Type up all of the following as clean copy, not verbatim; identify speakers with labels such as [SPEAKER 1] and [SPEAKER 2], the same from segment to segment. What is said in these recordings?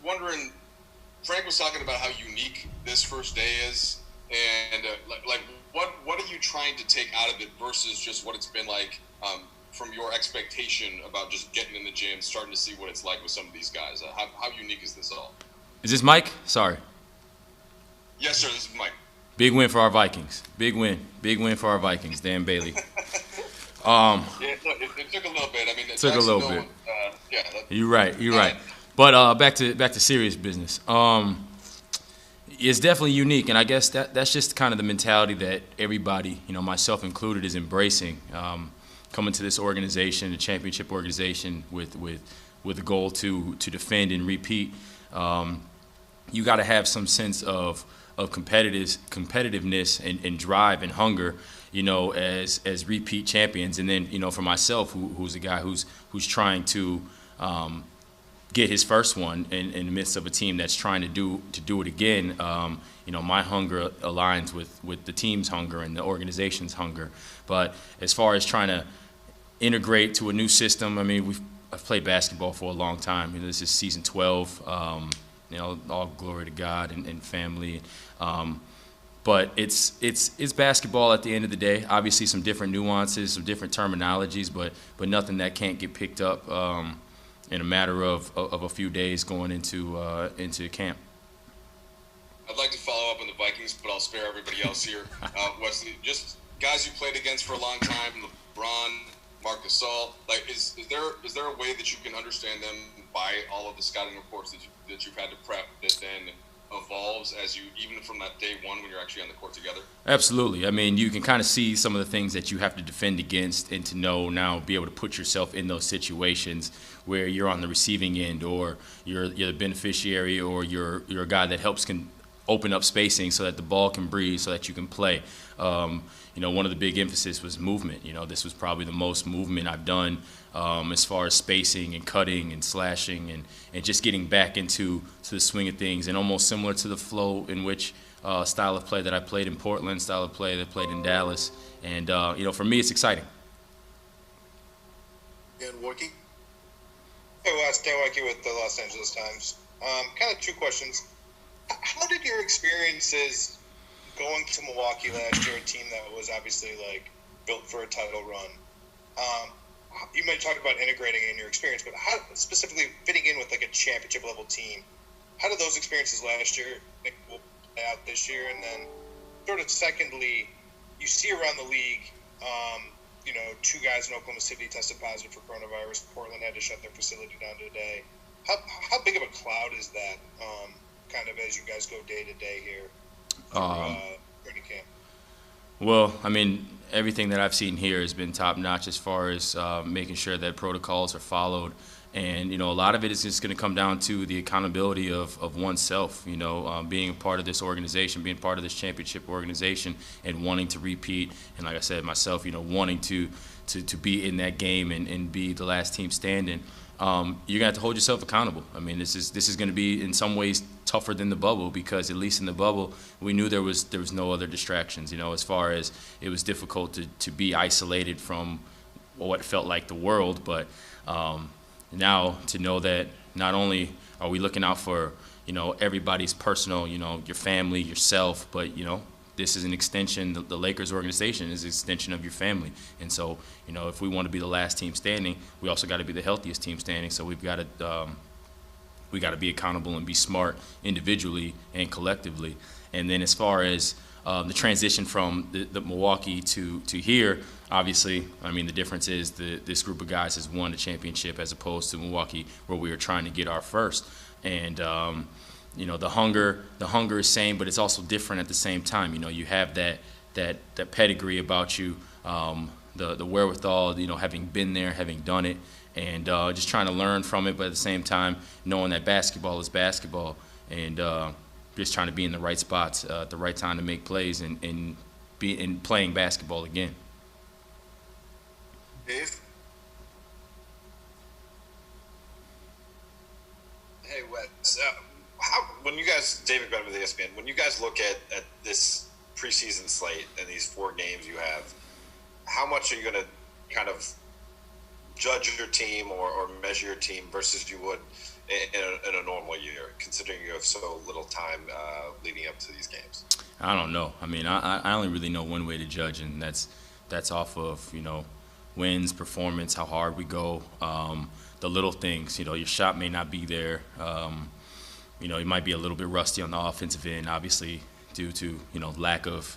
[SPEAKER 1] wondering, Frank was talking about how unique this first day is, and what are you trying to take out of it versus just what it's been like from your expectation about just getting in the gym, starting to see what it's like with some of these guys? How unique is this all?
[SPEAKER 2] Is this Mike? Sorry.
[SPEAKER 1] Yes, sir. This is Mike.
[SPEAKER 2] Big win for our Vikings. Big win for our Vikings. Dan Bailey.
[SPEAKER 1] Yeah, it took a little bit. I mean, it
[SPEAKER 2] took a little bit.
[SPEAKER 1] Yeah.
[SPEAKER 2] You're right. But back to serious business. It's definitely unique, and I guess that's just kind of the mentality that everybody, myself included, is embracing. Coming to this organization, the championship organization, with a goal to defend and repeat. You got to have some sense of competitiveness and drive and hunger, as repeat champions. And then, for myself, who's a guy who's trying to get his first one in the midst of a team that's trying to do it again. My hunger aligns with the team's hunger and the organization's hunger. But as far as trying to integrate to a new system, I mean, I've played basketball for a long time. This is season 12. All glory to God and family. But it's basketball at the end of the day. Obviously, some different nuances, some different terminologies, but nothing that can't get picked up in a matter of a few days going into camp.
[SPEAKER 1] I'd like to follow up on the Vikings, but I'll spare everybody else here. Wesley, just guys you played against for a long time, LeBron, Marc, Gasol. Is there a way that you can understand them by all of the scouting reports that you've had to prep that then evolves as you, even from that day one when you're actually on the court together?
[SPEAKER 2] Absolutely. I mean, you can kind of see some of the things that you have to defend against, and to know now, be able to put yourself in those situations where you're on the receiving end, or you're the beneficiary, or you're a guy that helps can open up spacing so that the ball can breathe, so that you can play. One of the big emphasis was movement. This was probably the most movement I've done as far as spacing and cutting and slashing and just getting back into the swing of things, and almost similar to the flow in which style of play that I played in Portland, style of play that I played in Dallas. And, for me, it's exciting.
[SPEAKER 1] And working?
[SPEAKER 3] Hey, Wes, Dan Wecke with the Los Angeles Times. Kind of two questions. How did your experiences going to Milwaukee last year, a team that was obviously built for a title run? You might talk about integrating in your experience, but how specifically fitting in with a championship level team? How did those experiences last year think will play out this year? And then, sort of secondly, you see around the league, two guys in Oklahoma City tested positive for coronavirus. Portland had to shut their facility down today. How big of a cloud is that? Kind of as you guys go day to day here training camp?
[SPEAKER 2] Well, I mean, everything that I've seen here has been top notch as far as making sure that protocols are followed, and a lot of it is just going to come down to the accountability of oneself. Being a part of this organization, being part of this championship organization, and wanting to repeat, and like I said, myself, wanting to be in that game and be the last team standing. You're gonna have to hold yourself accountable. I mean, this is going to be in some ways tougher than the bubble, because at least in the bubble we knew there was no other distractions. As far as it was difficult to be isolated from what felt like the world, but now to know that not only are we looking out for everybody's personal, your family, yourself, but this is an extension. The Lakers organization is an extension of your family, and so if we want to be the last team standing, we also got to be the healthiest team standing. So we've got to be accountable and be smart individually and collectively. And then as far as the transition from the Milwaukee to here, obviously, I mean, the difference is this group of guys has won the championship as opposed to Milwaukee, where we were trying to get our first. And the hunger is same, but it's also different at the same time. You have that pedigree about you, the wherewithal, having been there, having done it, and just trying to learn from it, but at the same time knowing that basketball is basketball, and just trying to be in the right spots at the right time to make plays and be in playing basketball again.
[SPEAKER 1] Dave?
[SPEAKER 4] Hey, Wes. When you guys, David Benham with ESPN, when you guys look at this preseason slate and these 4 games you have, how much are you going to kind of judge your team or measure your team versus you would in a normal year? Because so little time leading up to these games?
[SPEAKER 2] I don't know. I mean, I only really know one way to judge, and that's off of, wins, performance, how hard we go, the little things. Your shot may not be there. You might be a little bit rusty on the offensive end, obviously due to lack of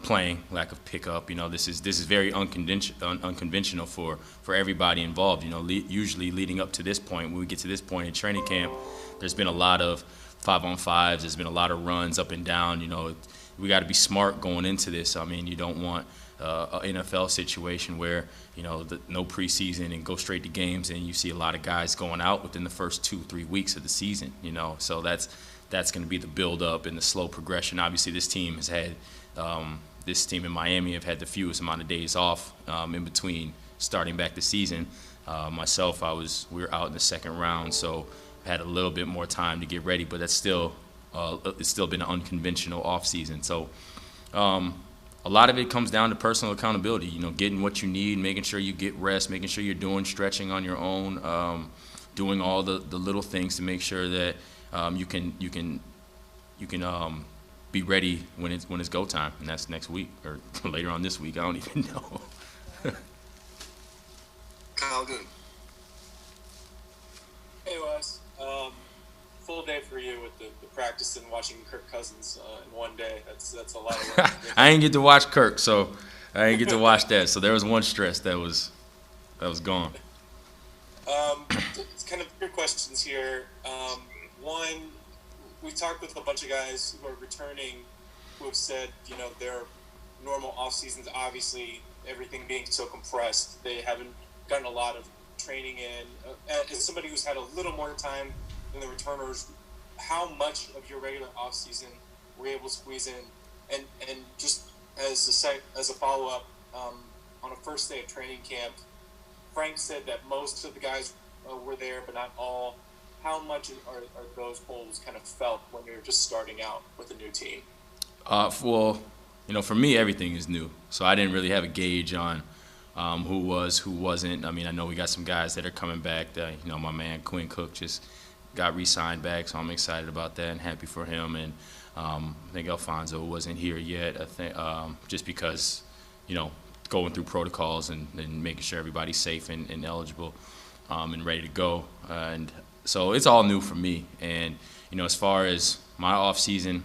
[SPEAKER 2] playing, lack of pickup. This is very unconventional for everybody involved. Usually leading up to this point, when we get to this point in training camp, there's been a lot of 5-on-5s. There's been a lot of runs up and down. We got to be smart going into this. I mean, you don't want an NFL situation where no preseason and go straight to games, and you see a lot of guys going out within the first 2-3 weeks of the season. So that's going to be the build up and the slow progression. Obviously, this team has had. This team in Miami have had the fewest amount of days off in between starting back the season. Myself, we were out in the second round, so I had a little bit more time to get ready. But that's still it's still been an unconventional off season. So a lot of it comes down to personal accountability. Getting what you need, making sure you get rest, making sure you're doing stretching on your own, doing all the little things to make sure that you can be ready when it's go time, and that's next week or later on this week. I don't even know.
[SPEAKER 1] Kyle Goon.
[SPEAKER 5] Hey Wes, full day for you with the practice and watching Kirk Cousins in one day. That's a lot of work.
[SPEAKER 2] I didn't get to watch Kirk, so I didn't get to watch that. So there was one stress that was gone.
[SPEAKER 5] It's kind of three questions here. One, we've talked with a bunch of guys who are returning who have said, their normal off seasons, obviously everything being so compressed, they haven't gotten a lot of training in. As somebody who's had a little more time than the returners, how much of your regular off season were you able to squeeze in? And just as a follow up, on a first day of training camp, Frank said that most of the guys were there, but not all. How much are those holes kind of felt when you're just starting out with a new team?
[SPEAKER 2] Well, for me, everything is new. So I didn't really have a gauge on who was, who wasn't. I mean, I know we got some guys that are coming back. My man Quinn Cook just got re-signed back, so I'm excited about that and happy for him. And I think Alfonso wasn't here yet. I think just because, going through protocols and making sure everybody's safe and eligible and ready to go. And so it's all new for me. And, as far as my off season,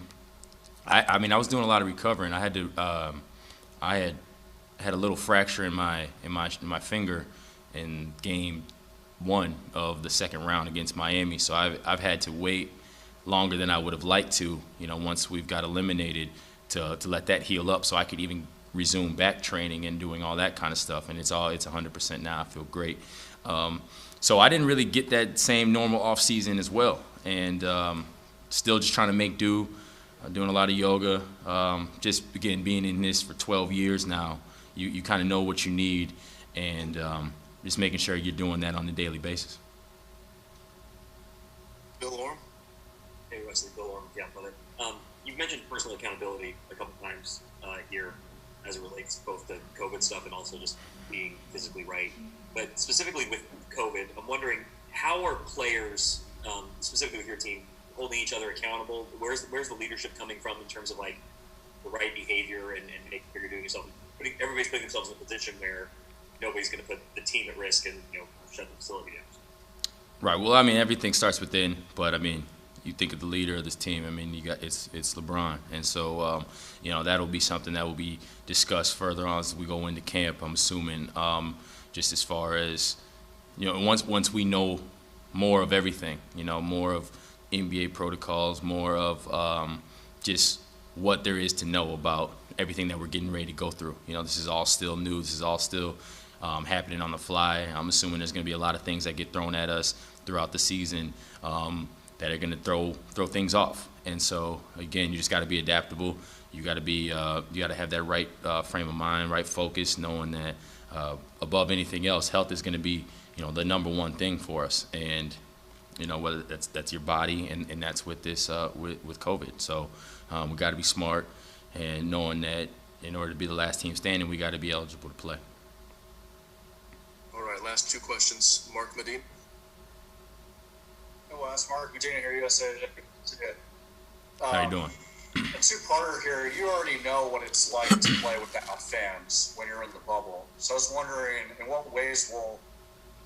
[SPEAKER 2] I mean, I was doing a lot of recovering. I had to, I had a little fracture in my finger in game 1 of the second round against Miami. So I've had to wait longer than I would have liked to, once we've got eliminated to let that heal up so I could even resume back training and doing all that kind of stuff. And it's 100% now. I feel great. So I didn't really get that same normal off season as well, and still just trying to make do, doing a lot of yoga. Just again, being in this for 12 years now, you kind of know what you need, and just making sure you're doing that on a daily basis.
[SPEAKER 1] Bill Orm.
[SPEAKER 6] Hey Wesley, Bill Orm, yeah, brother. You've mentioned personal accountability a couple times here, as it relates both to COVID stuff and also just being physically right. But specifically with COVID, I'm wondering, how are players, specifically with your team, holding each other accountable? Where's the leadership coming from in terms of like the right behavior and making sure you're doing yourself? Everybody's putting themselves in a position where nobody's going to put the team at risk and shut the facility down.
[SPEAKER 2] Right. Well, I mean, everything starts within, but I mean, you think of the leader of this team. I mean, it's LeBron, and so that'll be something that will be discussed further on as we go into camp. I'm assuming, just as far as once we know more of everything, more of NBA protocols, more of just what there is to know about everything that we're getting ready to go through. This is all still new. This is all still happening on the fly. I'm assuming there's going to be a lot of things that get thrown at us throughout the season that are going to throw things off. And so again, you just got to be adaptable. You got to be you got to have that right frame of mind, right focus, knowing that above anything else, health is going to be the number one thing for us. And whether that's your body, and that's with this with COVID. So we got to be smart, and knowing that in order to be the last team standing, we got to be eligible to play.
[SPEAKER 1] All right, last two questions. Marc Medine.
[SPEAKER 7] Wes, Marc, Virginia here, USA.
[SPEAKER 2] How you doing?
[SPEAKER 7] A two-parter here. You already know what it's like to play without fans when you're in the bubble. So I was wondering, in what ways will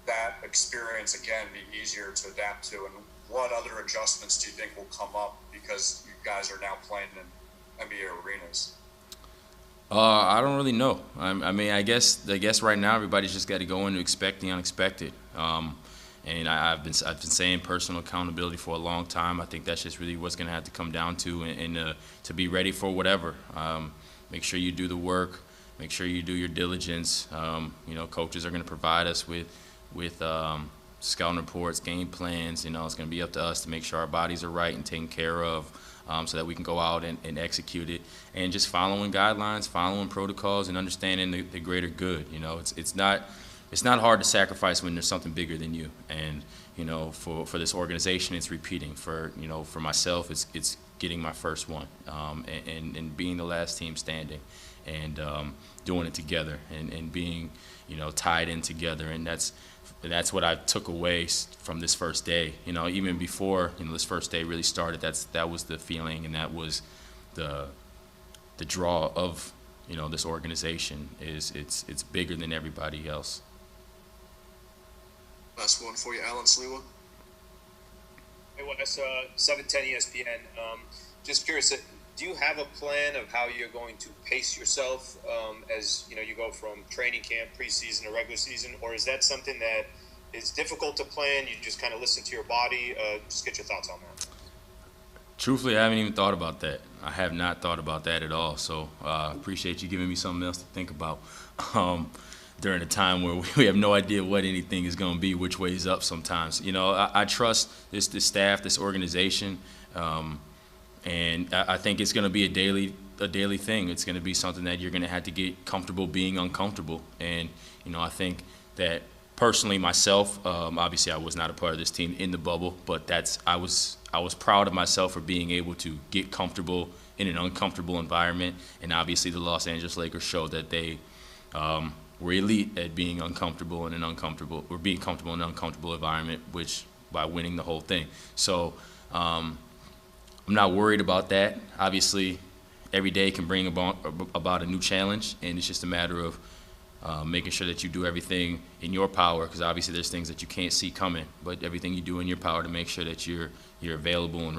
[SPEAKER 7] that experience again be easier to adapt to, and what other adjustments do you think will come up because you guys are now playing in NBA arenas?
[SPEAKER 2] I don't really know. I mean, I guess right now everybody's just got to go in to expect the unexpected. And I've been saying personal accountability for a long time. I think that's just really what's going to have to come down to, and to be ready for whatever. Make sure you do the work. Make sure you do your diligence. Coaches are going to provide us with scouting reports, game plans. It's going to be up to us to make sure our bodies are right and taken care of, so that we can go out and execute it. And just following guidelines, following protocols, and understanding the greater good. It's not hard to sacrifice when there's something bigger than you. And for this organization, it's repeating. For myself, it's getting my first one, and being the last team standing, and doing it together, and being tied in together. And that's what I took away from this first day. Even before this first day really started, that was the feeling, and that was the draw of this organization. Is it's bigger than everybody else.
[SPEAKER 1] Last one for you, Alan Sliwa.
[SPEAKER 8] Hey, Wes, 710 ESPN. Just curious, do you have a plan of how you're going to pace yourself as you go from training camp, preseason, to regular season, or is that something that is difficult to plan? You just kind of listen to your body. Just get your thoughts on that.
[SPEAKER 2] Truthfully, I haven't even thought about that. I have not thought about that at all. So appreciate you giving me something else to think about during a time where we have no idea what anything is going to be, which way is up sometimes. I trust this staff, this organization, and I think it's going to be a daily thing. It's going to be something that you're going to have to get comfortable being uncomfortable. And I think that personally myself, obviously I was not a part of this team in the bubble, but I was proud of myself for being able to get comfortable in an uncomfortable environment. And obviously the Los Angeles Lakers showed that they were elite at being uncomfortable in an uncomfortable, or being comfortable in an uncomfortable environment, which by winning the whole thing. So I'm not worried about that. Obviously, every day can bring about a new challenge, and it's just a matter of making sure that you do everything in your power, because obviously there's things that you can't see coming, but everything you do in your power to make sure that you're available and ready.